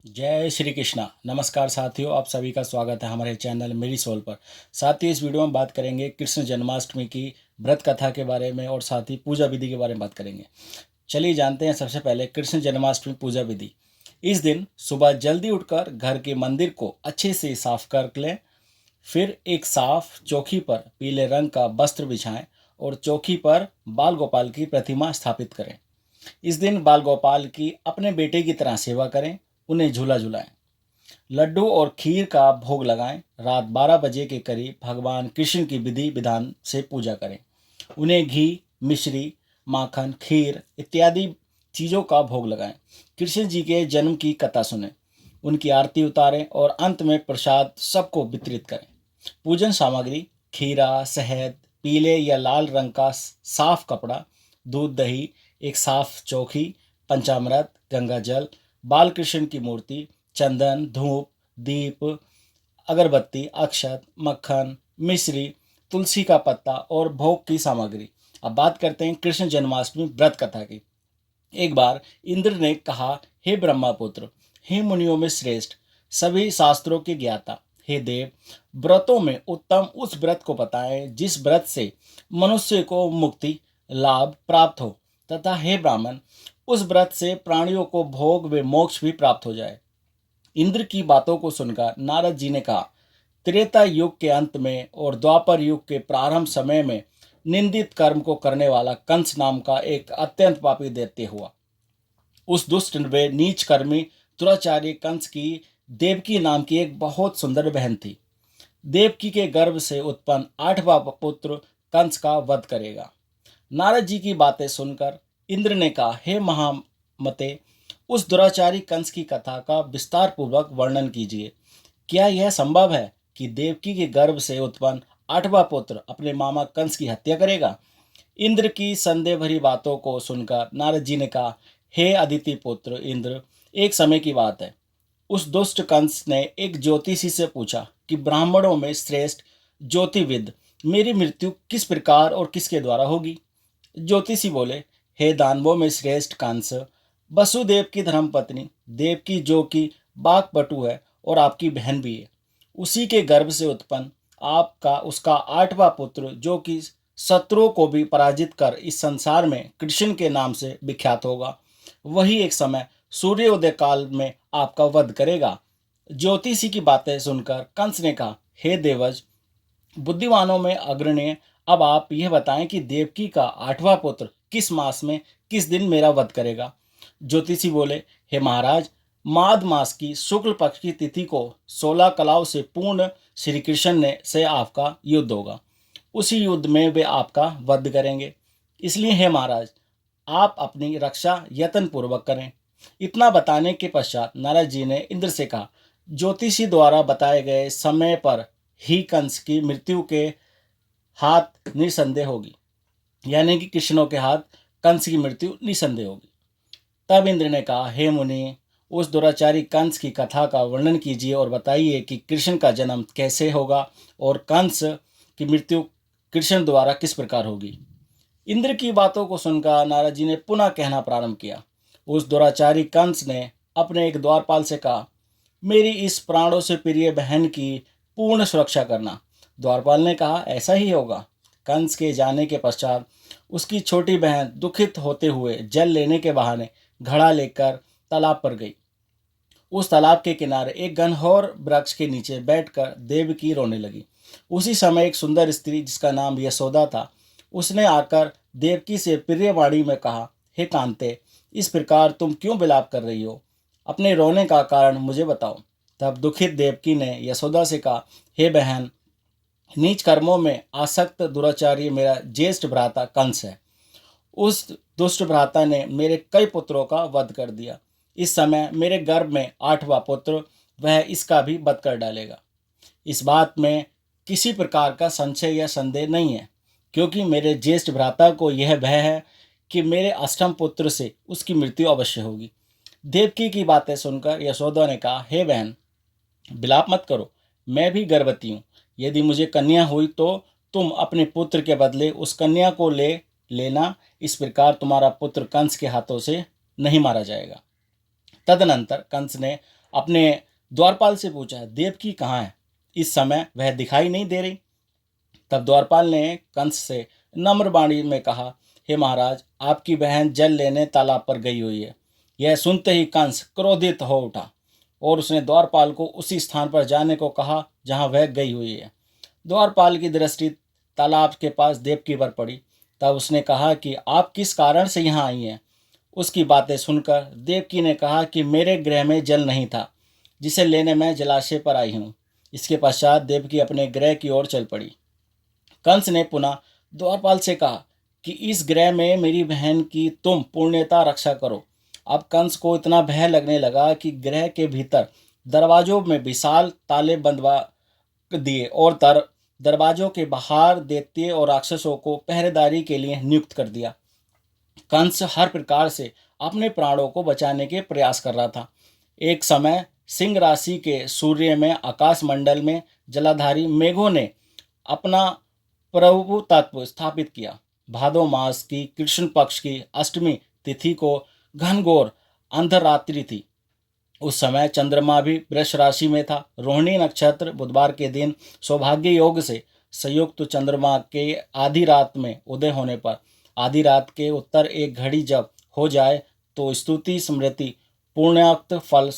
जय श्री कृष्णा। नमस्कार साथियों, आप सभी का स्वागत है हमारे चैनल मेरी सोल पर। साथियों, इस वीडियो में बात करेंगे कृष्ण जन्माष्टमी की व्रत कथा के बारे में और साथ ही पूजा विधि के बारे में बात करेंगे। चलिए जानते हैं सबसे पहले कृष्ण जन्माष्टमी पूजा विधि। इस दिन सुबह जल्दी उठकर घर के मंदिर को अच्छे से साफ कर लें। फिर एक साफ चौकी पर पीले रंग का वस्त्र बिछाएं और चौकी पर बाल गोपाल की प्रतिमा स्थापित करें। इस दिन बाल गोपाल की अपने बेटे की तरह सेवा करें, उन्हें झूला झुलाएं, लड्डू और खीर का भोग लगाएं। रात 12 बजे के करीब भगवान कृष्ण की विधि विधान से पूजा करें। उन्हें घी, मिश्री, माखन, खीर इत्यादि चीज़ों का भोग लगाएं। कृष्ण जी के जन्म की कथा सुनें, उनकी आरती उतारें और अंत में प्रसाद सबको वितरित करें। पूजन सामग्री: खीरा, शहद, पीले या लाल रंग का साफ कपड़ा, दूध, दही, एक साफ चौकी, पंचामृत, गंगा जल, बाल कृष्ण की मूर्ति, चंदन, धूप, दीप, अगरबत्ती, अक्षत, मक्खन, मिश्री, तुलसी का पत्ता और भोग की सामग्री। अब बात करते हैं कृष्ण जन्माष्टमी व्रत कथा की। एक बार इंद्र ने कहा, हे ब्रह्मपुत्र, हे मुनियों में श्रेष्ठ, सभी शास्त्रों के ज्ञाता, हे देव, व्रतों में उत्तम उस व्रत को बताएं जिस व्रत से मनुष्य को मुक्ति लाभ प्राप्त हो, तथा हे ब्राह्मण, उस व्रत से प्राणियों को भोग व मोक्ष भी प्राप्त हो जाए। इंद्र की बातों को सुनकर नारद जी ने कहा, त्रेता युग के अंत में और द्वापर युग के प्रारंभ समय में निंदित कर्म को करने वाला कंस नाम का एक अत्यंत पापी दैत्य हुआ। उस दुष्ट व नीच कर्मी दुराचारी कंस की देवकी नाम की एक बहुत सुंदर बहन थी। देवकी के गर्भ से उत्पन्न 8वां पुत्र कंस का वध करेगा। नारद जी की बातें सुनकर इंद्र ने कहा, हे महामते, उस दुराचारी कंस की कथा का विस्तार पूर्वक वर्णन कीजिए। क्या यह संभव है कि देवकी के गर्भ से उत्पन्न 8वां पुत्र अपने मामा कंस की हत्या करेगा? इंद्र की संदेह भरी बातों को सुनकर नारद जी ने कहा, हे अदिति पुत्र इंद्र, एक समय की बात है। उस दुष्ट कंस ने एक ज्योतिषी से पूछा कि ब्राह्मणों में श्रेष्ठ ज्योतिविद मेरी मृत्यु किस प्रकार और किसके द्वारा होगी। ज्योतिषी बोले, हे दानवों में श्रेष्ठ कंस, वसुदेव की धर्मपत्नी देवकी, जो कि बाकपटु है और आपकी बहन भी है, उसी के गर्भ से उत्पन्न आपका उसका 8वां पुत्र, जो कि शत्रुओं को भी पराजित कर इस संसार में कृष्ण के नाम से विख्यात होगा, वही एक समय सूर्योदय काल में आपका वध करेगा। ज्योतिषी की बातें सुनकर कंस ने कहा, हे देवज, बुद्धिमानों में अग्रणी, अब आप यह बताएं कि देवकी का 8वां पुत्र किस मास में किस दिन मेरा वध करेगा। ज्योतिषी बोले, हे महाराज, माघ मास की शुक्ल पक्ष की तिथि को 16 कलाओं से पूर्ण श्री कृष्ण ने से आपका युद्ध होगा। उसी युद्ध में वे आपका वध करेंगे। इसलिए हे महाराज, आप अपनी रक्षा यत्न पूर्वक करें। इतना बताने के पश्चात नारद जी ने इंद्र से कहा, ज्योतिषी द्वारा बताए गए समय पर ही कंस की मृत्यु के हाथ निसंदेह होगी, यानी कि कृष्णों के हाथ कंस की मृत्यु निसंदेह होगी। तब इंद्र ने कहा, हे मुनि, उस दुराचारी कंस की कथा का वर्णन कीजिए और बताइए कि कृष्ण का जन्म कैसे होगा और कंस की मृत्यु कृष्ण द्वारा किस प्रकार होगी। इंद्र की बातों को सुनकर नारद जी ने पुनः कहना प्रारंभ किया। उस दुराचारी कंस ने अपने एक द्वारपाल से कहा, मेरी इस प्राणों से प्रिय बहन की पूर्ण सुरक्षा करना। द्वारपाल ने कहा, ऐसा ही होगा। कंस के जाने के पश्चात उसकी छोटी बहन दुखित होते हुए जल लेने के बहाने घड़ा लेकर तालाब पर गई। उस तालाब के किनारे एक घनघोर वृक्ष के नीचे बैठकर देवकी रोने लगी। उसी समय एक सुंदर स्त्री जिसका नाम यशोदा था, उसने आकर देवकी से प्रिय वाणी में कहा, हे कांते, इस प्रकार तुम क्यों विलाप कर रही हो? अपने रोने का कारण मुझे बताओ। तब दुखित देवकी ने यशोदा से कहा, हे बहन, नीच कर्मों में आसक्त दुराचारी मेरा ज्येष्ठ भ्राता कंस है। उस दुष्ट भ्राता ने मेरे कई पुत्रों का वध कर दिया। इस समय मेरे गर्भ में 8वां पुत्र, वह इसका भी वध कर डालेगा। इस बात में किसी प्रकार का संशय या संदेह नहीं है, क्योंकि मेरे ज्येष्ठ भ्राता को यह भय है कि मेरे अष्टम पुत्र से उसकी मृत्यु अवश्य होगी। देवकी की बातें सुनकर यशोदा ने कहा, हे बहन, विलाप मत करो, मैं भी गर्भवती हूँ। यदि मुझे कन्या हुई तो तुम अपने पुत्र के बदले उस कन्या को ले लेना। इस प्रकार तुम्हारा पुत्र कंस के हाथों से नहीं मारा जाएगा। तदनंतर कंस ने अपने द्वारपाल से पूछा, देवकी कहाँ है? इस समय वह दिखाई नहीं दे रही। तब द्वारपाल ने कंस से नम्र वाणी में कहा, हे महाराज, आपकी बहन जल लेने तालाब पर गई हुई है। यह सुनते ही कंस क्रोधित हो उठा और उसने द्वारपाल को उसी स्थान पर जाने को कहा जहां वह गई हुई है। द्वारपाल की दृष्टि तालाब के पास देवकी पर पड़ी। तब उसने कहा कि आप किस कारण से यहाँ आई हैं? उसकी बातें सुनकर देवकी ने कहा कि मेरे गृह में जल नहीं था, जिसे लेने मैं जलाशय पर आई हूँ। इसके पश्चात देवकी अपने गृह की ओर चल पड़ी। कंस ने पुनः द्वारपाल से कहा कि इस गृह में मेरी बहन की तुम पुण्यता रक्षा करो। अब कंस को इतना भय लगने लगा कि गृह के भीतर दरवाजों में विशाल ताले बंधवा दिए और दरवाजों के बाहर दैत्य और राक्षसों को पहरेदारी के लिए नियुक्त कर दिया। कंस हर प्रकार से अपने प्राणों को बचाने के प्रयास कर रहा था। एक समय सिंह राशि के सूर्य में आकाश मंडल में जलाधारी मेघों ने अपना प्रभुत्व स्थापित किया। भादो मास की कृष्ण पक्ष की अष्टमी तिथि को घनघोर अंधरात्रि थी। उस समय चंद्रमा भी वृष राशि में था। रोहिणी नक्षत्र बुधवार के दिन सौभाग्य योग से संयुक्त चंद्रमा के आधी रात में उदय होने पर आधी रात के उत्तर एक घड़ी जब हो जाए तो स्तुति स्मृति पुण्याक्त फल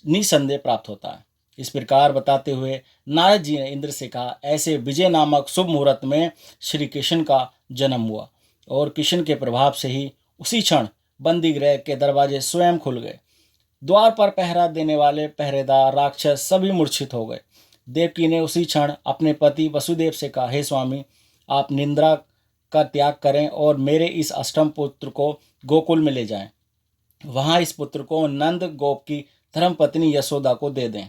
निसंदेह प्राप्त होता है। इस प्रकार बताते हुए नारद जी ने इंद्र से कहा, ऐसे विजय नामक शुभ मुहूर्त में श्री कृष्ण का जन्म हुआ और कृष्ण के प्रभाव से ही उसी क्षण बंदी गृह के दरवाजे स्वयं खुल गए। द्वार पर पहरा देने वाले पहरेदार राक्षस सभी मूर्छित हो गए। देवकी ने उसी क्षण अपने पति वसुदेव से कहा, हे स्वामी, आप निंद्रा का त्याग करें और मेरे इस अष्टम पुत्र को गोकुल में ले जाएं। वहां इस पुत्र को नंद गोप की धर्मपत्नी यशोदा को दे दें।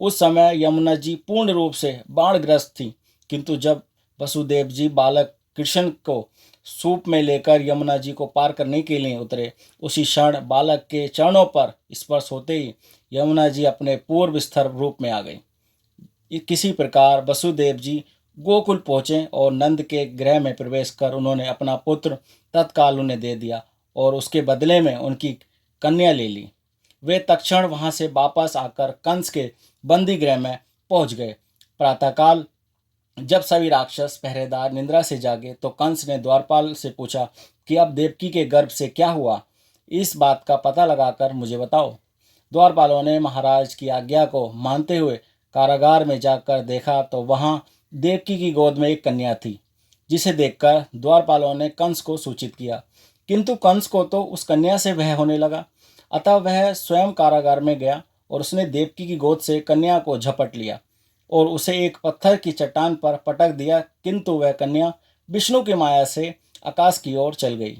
उस समय यमुना जी पूर्ण रूप से बाणग्रस्त थी, किंतु जब वसुदेव जी बालक कृष्ण को सूप में लेकर यमुना जी को पार करने के लिए उतरे, उसी क्षण बालक के चरणों पर स्पर्श होते ही यमुना जी अपने पूर्व स्थिर रूप में आ गई। किसी प्रकार वसुदेव जी गोकुल पहुँचे और नंद के गृह में प्रवेश कर उन्होंने अपना पुत्र तत्काल उन्हें दे दिया और उसके बदले में उनकी कन्या ले ली। वे तत्क्षण वहां से वापस आकर कंस के बंदी गृह में पहुंच गए। प्रातःकाल जब सभी राक्षस पहरेदार निद्रा से जागे तो कंस ने द्वारपाल से पूछा कि अब देवकी के गर्भ से क्या हुआ, इस बात का पता लगाकर मुझे बताओ। द्वारपालों ने महाराज की आज्ञा को मानते हुए कारागार में जाकर देखा तो वहां देवकी की गोद में एक कन्या थी, जिसे देखकर द्वारपालों ने कंस को सूचित किया, किंतु कंस को तो उस कन्या से भय होने लगा। अतः वह स्वयं कारागार में गया और उसने देवकी की गोद से कन्या को झपट लिया और उसे एक पत्थर की चट्टान पर पटक दिया, किंतु वह कन्या विष्णु की माया से आकाश की ओर चल गई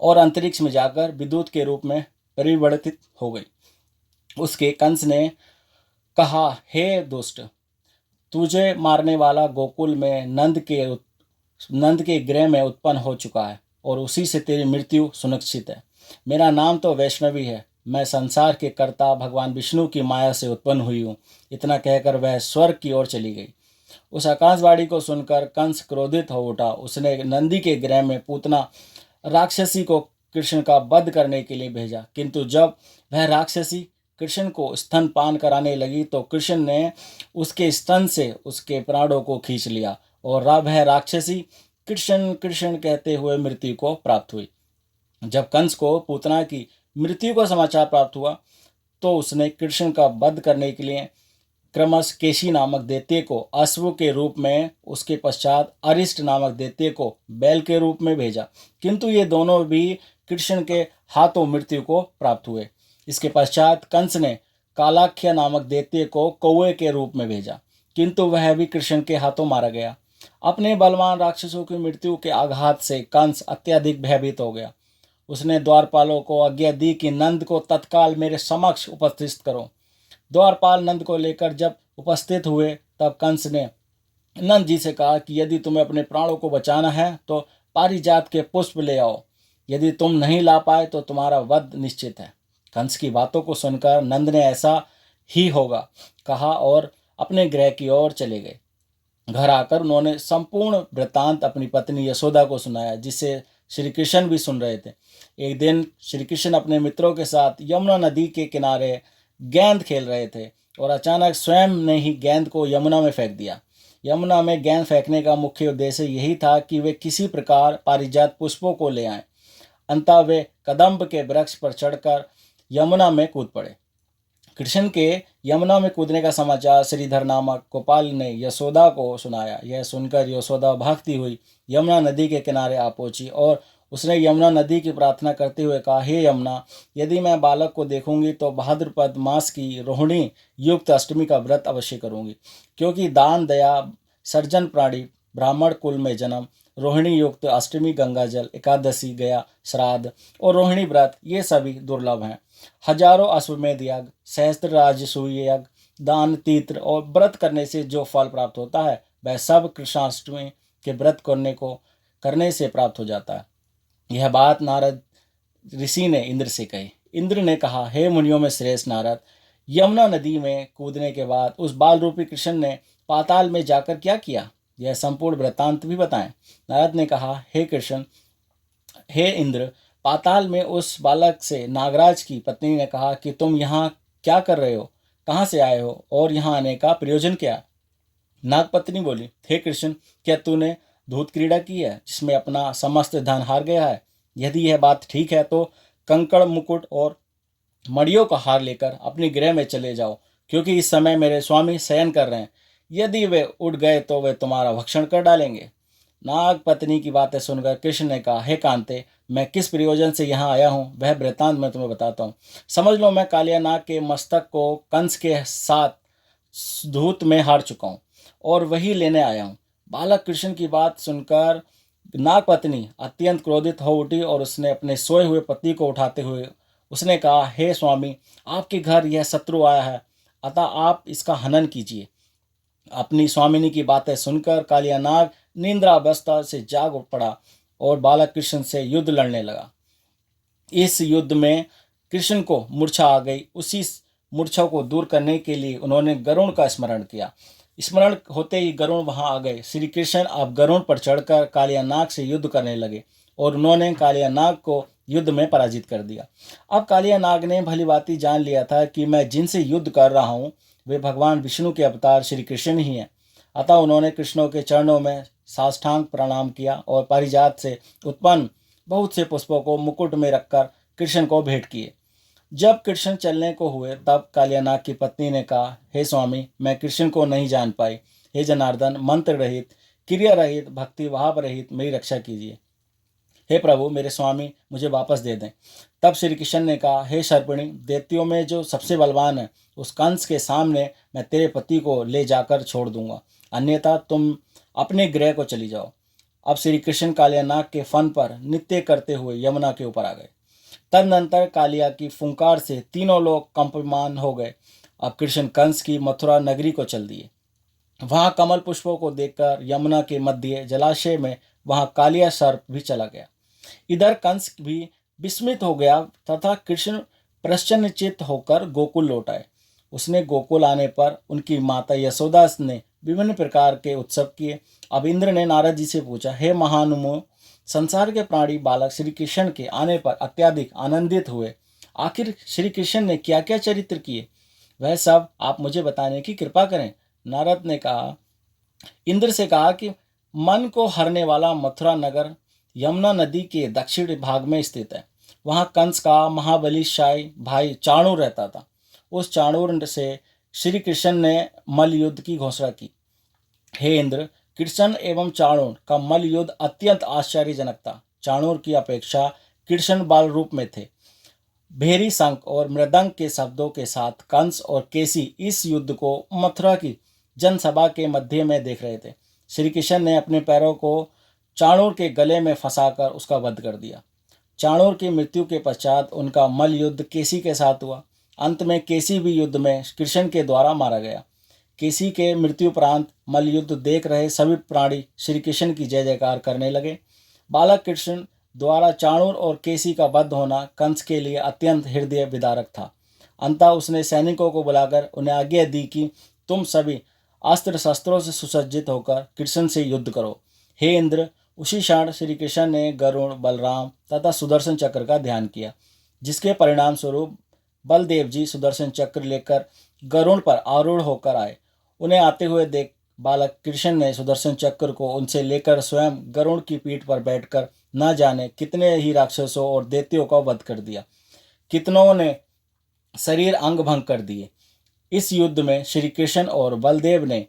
और अंतरिक्ष में जाकर विद्युत के रूप में परिवर्तित हो गई। उसके कंस ने कहा, हे दुष्ट, तुझे मारने वाला गोकुल में नंद के गृह में उत्पन्न हो चुका है और उसी से तेरी मृत्यु सुनिश्चित है। मेरा नाम तो वैष्णवी है, मैं संसार के कर्ता भगवान विष्णु की माया से उत्पन्न हुई हूँ। इतना कहकर वह स्वर्ग की ओर चली गई। उस आकाशवाणी को सुनकर कंस क्रोधित हो उठा। उसने नंदी के गृह में पूतना राक्षसी को कृष्ण का वध करने के लिए भेजा, किंतु जब वह राक्षसी कृष्ण को स्तनपान कराने लगी तो कृष्ण ने उसके स्तन से उसके प्राणों को खींच लिया और वह राक्षसी कृष्ण कृष्ण कहते हुए मृत्यु को प्राप्त हुई। जब कंस को पूतना की मृत्यु का समाचार प्राप्त हुआ तो उसने कृष्ण का वध करने के लिए क्रमश केशी नामक दैत्य को अश्व के रूप में, उसके पश्चात अरिष्ट नामक दैत्य को बैल के रूप में भेजा, किंतु ये दोनों भी कृष्ण के हाथों मृत्यु को प्राप्त हुए। इसके पश्चात कंस ने कालाख्य नामक दैत्य को कौवे के रूप में भेजा, किंतु वह भी कृष्ण के हाथों मारा गया। अपने बलवान राक्षसों की मृत्यु के आघात से कंस अत्यधिक भयभीत हो गया। उसने द्वारपालों को आज्ञा दी कि नंद को तत्काल मेरे समक्ष उपस्थित करो। द्वारपाल नंद को लेकर जब उपस्थित हुए तब कंस ने नंद जी से कहा कि यदि तुम्हें अपने प्राणों को बचाना है तो पारिजात के पुष्प ले आओ, यदि तुम नहीं ला पाए तो तुम्हारा वध निश्चित है। कंस की बातों को सुनकर नंद ने ऐसा ही होगा कहा और अपने गृह की ओर चले गए। घर आकर उन्होंने संपूर्ण वृत्तांत अपनी पत्नी यशोदा को सुनाया, जिसे श्री कृष्ण भी सुन रहे थे। एक दिन श्री कृष्ण अपने मित्रों के साथ यमुना नदी के किनारे गेंद खेल रहे थे और अचानक स्वयं ने ही गेंद को यमुना में फेंक दिया। यमुना में गेंद फेंकने का मुख्य उद्देश्य यही था कि वे किसी प्रकार पारिजात पुष्पों को ले आएं। अंततः वे कदम्ब के वृक्ष पर चढ़कर यमुना में कूद पड़े। कृष्ण के यमुना में कूदने का समाचार श्रीधर नामक गोपाल ने यशोदा को सुनाया। यह सुनकर यशोदा भागती हुई यमुना नदी के किनारे आ पहुंची और उसने यमुना नदी की प्रार्थना करते हुए कहा, हे यमुना, यदि मैं बालक को देखूंगी तो भाद्रपद मास की रोहिणी युक्त अष्टमी का व्रत अवश्य करूंगी, क्योंकि दान दया सर्जन प्राणी ब्राह्मण कुल में जन्म, रोहिणी युक्त अष्टमी गंगा जल, एकादशी गया श्राद्ध और रोहिणी व्रत ये सभी दुर्लभ हैं। हजारों अश्वमेध यज्ञ, सहस्त्र राजसूय यज्ञ, दान तीर्थ और व्रत करने से जो फल प्राप्त होता है वह सब कृष्णाष्टमी के व्रत करने से प्राप्त हो जाता है। यह बात नारद ऋषि ने इंद्र से कही। इंद्र ने कहा, हे मुनियों में श्रेष्ठ नारद, यमुना नदी में कूदने के बाद उस बाल रूपी कृष्ण ने पाताल में जाकर क्या किया, यह संपूर्ण वृत्तांत भी बताएं। नारद ने कहा, हे कृष्ण, हे इंद्र, पाताल में उस बालक से नागराज की पत्नी ने कहा कि तुम यहाँ क्या कर रहे हो, कहाँ से आए हो और यहाँ आने का प्रयोजन क्या। नागपत्नी बोली, हे कृष्ण, क्या तूने धूत क्रीड़ा की है जिसमें अपना समस्त धन हार गया है? यदि यह बात ठीक है तो कंकड़ मुकुट और मड़ियों का हार लेकर अपने गृह में चले जाओ, क्योंकि इस समय मेरे स्वामी शयन कर रहे हैं। यदि वे उठ गए तो वे तुम्हारा भक्षण कर डालेंगे। नाग पत्नी की बातें सुनकर कृष्ण ने कहा, हे कांते, मैं किस प्रयोजन से यहाँ आया हूँ वह वृत्तांत मैं तुम्हें बताता हूँ। समझ लो, मैं कालिया नाग के मस्तक को कंस के साथ धूत में हार चुका हूँ और वही लेने आया हूँ। बालक कृष्ण की बात सुनकर नाग पत्नी अत्यंत क्रोधित हो उठी और उसने अपने सोए हुए पति को उठाते हुए उसने कहा, हे स्वामी, आपके घर यह शत्रु आया है, अतः आप इसका हनन कीजिए। अपनी स्वामिनी की बातें सुनकर कालिया नाग निंद्रावस्था से जाग पड़ा और बालक कृष्ण से युद्ध लड़ने लगा। इस युद्ध में कृष्ण को मूर्छा आ गई। उसी मूर्छा को दूर करने के लिए उन्होंने गरुण का स्मरण किया। स्मरण होते ही गरुण वहां आ गए। श्री कृष्ण अब गरुण पर चढ़कर कालिया नाग से युद्ध करने लगे और उन्होंने कालिया नाग को युद्ध में पराजित कर दिया। अब कालिया नाग ने भलीभांति जान लिया था कि मैं जिनसे युद्ध कर रहा हूँ वे भगवान विष्णु के अवतार श्री कृष्ण ही हैं। अतः उन्होंने कृष्णों के चरणों में साष्टांग प्रणाम किया और पारिजात से उत्पन्न बहुत से पुष्पों को मुकुट में रखकर कृष्ण को भेंट किए। जब कृष्ण चलने को हुए तब कालियानाग की पत्नी ने कहा, हे स्वामी, मैं कृष्ण को नहीं जान पाई। हे जनार्दन, मंत्र रहित, क्रिया रहित, भक्ति भाव रहित मेरी रक्षा कीजिए। हे प्रभु, मेरे स्वामी मुझे वापस दे दें। तब श्री कृष्ण ने कहा, हे सर्पिणी, दैत्यों में जो सबसे बलवान है उस कंस के सामने मैं तेरे पति को ले जाकर छोड़ दूंगा, अन्यथा तुम अपने गृह को चली जाओ। अब श्री कृष्ण कालियानाग के फन पर नृत्य करते हुए यमुना के ऊपर आ गए। तदनंतर कालिया की फुंकार से तीनों लोग कंपमान हो गए। अब कृष्ण कंस की मथुरा नगरी को चल दिए। वहां कमल पुष्पों को देखकर यमुना के मध्य जलाशय में वहां कालिया सर्प भी चला गया। इधर कंस भी विस्मित हो गया तथा कृष्ण प्रसन्नचित्त होकर गोकुल लौट आए। उसने गोकुल आने पर उनकी माता यशोदा ने विभिन्न प्रकार के उत्सव किए। अब इंद्र ने नारद जी से पूछा, हे महानुमो, संसार के प्राणी बालक श्री कृष्ण के आने पर अत्यधिक आनंदित हुए। आखिर श्री कृष्ण ने क्या क्या चरित्र किए, वह सब आप मुझे बताने की कृपा करें। नारद ने कहा, इंद्र से कहा कि मन को हरने वाला मथुरा नगर यमुना नदी के दक्षिण भाग में स्थित है। वहां कंस का महाबलीशाली भाई चाणूर रहता था। उस चाणूर से श्री कृष्ण ने मल्ल युद्ध की घोषणा की। हे इंद्र, कृष्ण एवं चाणूर का मल्ल युद्ध अत्यंत आश्चर्यजनक था। चाणूर की अपेक्षा कृष्ण बाल रूप में थे। भेरी शंख और मृदंग के शब्दों के साथ कंस और केसी इस युद्ध को मथुरा की जनसभा के मध्य में देख रहे थे। श्री कृष्ण ने अपने पैरों को चाणूर के गले में फंसाकर उसका वध कर दिया। चाणूर की मृत्यु के पश्चात उनका मल्ल युद्ध केसी के साथ हुआ। अंत में केसी भी युद्ध में कृष्ण के द्वारा मारा गया। केसी के मृत्युपरांत मल्ल युद्ध देख रहे सभी प्राणी श्री कृष्ण की जय जयकार करने लगे। बालक कृष्ण द्वारा चाणूर और केसी का वध होना कंस के लिए अत्यंत हृदय विदारक था। अंततः उसने सैनिकों को बुलाकर उन्हें आज्ञा दी कि तुम सभी अस्त्र शस्त्रों से सुसज्जित होकर कृष्ण से युद्ध करो। हे इंद्र, उसी क्षण श्री कृष्ण ने गरुण, बलराम तथा सुदर्शन चक्र का ध्यान किया, जिसके परिणाम स्वरूप बलदेव जी सुदर्शन चक्र लेकर गरुड़ पर आरूढ़ होकर आए। उन्हें आते हुए देख बालक कृष्ण ने सुदर्शन चक्र को उनसे लेकर स्वयं गरुड़ की पीठ पर बैठकर न जाने कितने ही राक्षसों और दैत्यों का वध कर दिया, कितनों ने शरीर अंग भंग कर दिए। इस युद्ध में श्री कृष्ण और बलदेव ने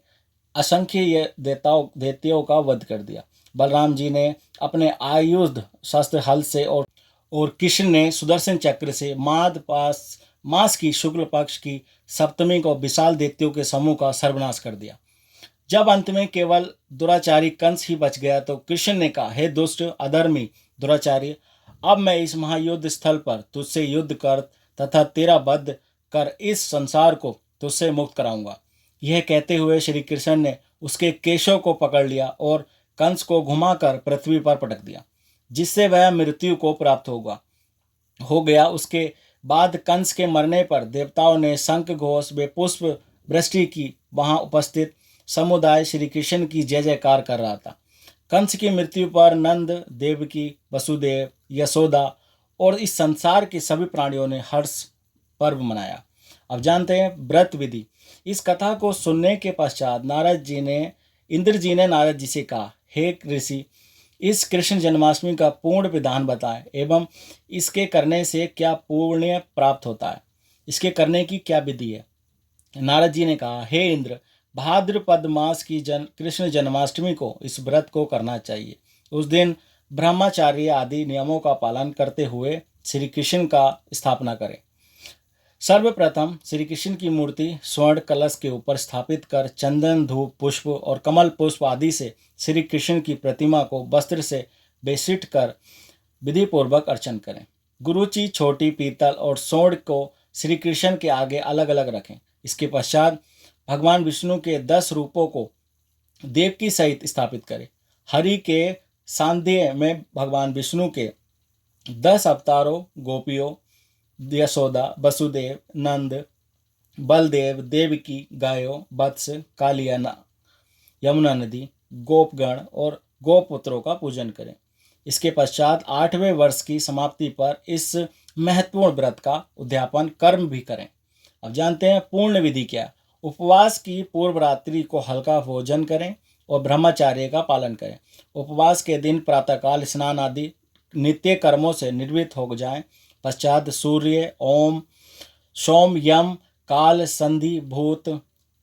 असंख्य दैत्यों का वध कर दिया। बलराम जी ने अपने आयुध शस्त्र हल से और कृष्ण ने सुदर्शन चक्र से मास की शुक्ल पक्ष की सप्तमी को विशाल दैत्यों के समूह का सर्वनाश कर दिया। जब अंत में केवल दुराचारी कंस ही बच गया तो कृष्ण ने कहा, हे दुष्ट अधर्मी दुराचारी, अब मैं इस महायुद्ध स्थल पर तुझसे युद्ध कर तथा तेरा वध कर इस संसार को तुझसे मुक्त कराऊंगा। यह कहते हुए श्री कृष्ण ने उसके केशों को पकड़ लिया और कंस को घुमाकर पृथ्वी पर पटक दिया, जिससे वह मृत्यु को प्राप्त हो गया। उसके बाद कंस के मरने पर देवताओं ने शंख घोष व पुष्प वृष्टि की। वहां उपस्थित समुदाय श्री कृष्ण की जय जयकार कर रहा था। कंस की मृत्यु पर नंद, देवकी, वसुदेव, यशोदा और इस संसार के सभी प्राणियों ने हर्ष पर्व मनाया। अब जानते हैं व्रत विधि। इस कथा को सुनने के पश्चात इंद्र जी ने नारद जी से कहा, हे ऋषि, इस कृष्ण जन्माष्टमी का पूर्ण विधान बताएं एवं इसके करने से क्या पुण्य प्राप्त होता है, इसके करने की क्या विधि है। नारद जी ने कहा, हे इंद्र, भाद्रपद मास की कृष्ण जन्माष्टमी को इस व्रत को करना चाहिए। उस दिन ब्रह्मचार्य आदि नियमों का पालन करते हुए श्री कृष्ण का स्थापना करें। सर्वप्रथम श्री कृष्ण की मूर्ति स्वर्ण कलश के ऊपर स्थापित कर चंदन, धूप, पुष्प और कमल पुष्प आदि से श्री कृष्ण की प्रतिमा को वस्त्र से बेसिट कर विधि पूर्वक अर्चन करें। गुरुची, छोटी पीतल और स्वर्ण को श्री कृष्ण के आगे अलग अलग रखें। इसके पश्चात भगवान विष्णु के 10 रूपों को देवकी सहित स्थापित करें। हरि के सांध्य में भगवान विष्णु के 10 अवतारों, गोपियों, यशोदा, वसुदेव, नंद, बलदेव, देवकी, गायों, वत्स, कालिया, यमुना नदी, गोपगण और गोपुत्रों का पूजन करें। इसके पश्चात 8वें वर्ष की समाप्ति पर इस महत्वपूर्ण व्रत का उद्यापन कर्म भी करें। अब जानते हैं पूर्ण विधि क्या। उपवास की पूर्व रात्रि को हल्का भोजन करें और ब्रह्मचार्य का पालन करें। उपवास के दिन प्रातःकाल स्नान आदि नित्य कर्मों से निर्वृत्त हो जाएं। पश्चात सूर्य, ओम, सोम, यम, काल, संधि, भूत,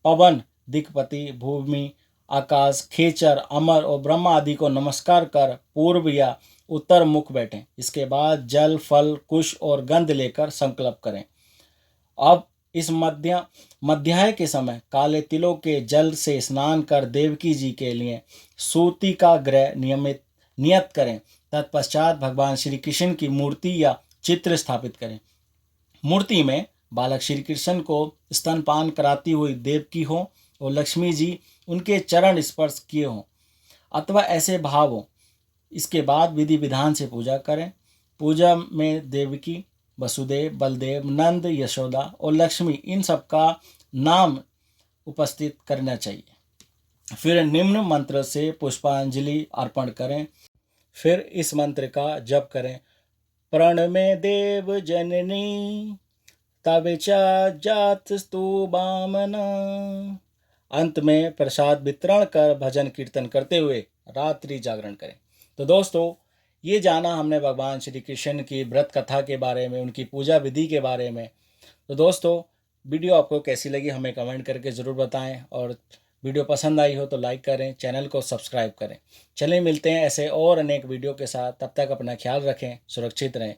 पवन, दिक्पति, भूमि, आकाश, खेचर, अमर और ब्रह्मा आदि को नमस्कार कर पूर्व या उत्तर मुख बैठें। इसके बाद जल, फल, कुश और गंध लेकर संकल्प करें। अब इस मध्याह्न के समय काले तिलों के जल से स्नान कर देवकी जी के लिए सूती का ग्रह नियत करें। तत्पश्चात भगवान श्री कृष्ण की मूर्ति या चित्र स्थापित करें। मूर्ति में बालक श्री कृष्ण को स्तनपान कराती हुई देवकी हो और लक्ष्मी जी उनके चरण स्पर्श किए हों अथवा ऐसे भाव हो। इसके बाद विधि विधान से पूजा करें। पूजा में देवकी, वसुदेव, बलदेव, नंद, यशोदा और लक्ष्मी इन सब का नाम उपस्थित करना चाहिए। फिर निम्न मंत्र से पुष्पांजलि अर्पण करें। फिर इस मंत्र का जप करें। प्रणमे देव जननी तब जात स्तु बामना। अंत में प्रसाद वितरण कर भजन कीर्तन करते हुए रात्रि जागरण करें। तो दोस्तों, ये जाना हमने भगवान श्री कृष्ण की व्रत कथा के बारे में, उनकी पूजा विधि के बारे में। तो दोस्तों, वीडियो आपको कैसी लगी हमें कमेंट करके ज़रूर बताएं और वीडियो पसंद आई हो तो लाइक करें, चैनल को सब्सक्राइब करें। चलिए मिलते हैं ऐसे और अनेक वीडियो के साथ। तब तक अपना ख्याल रखें, सुरक्षित रहें।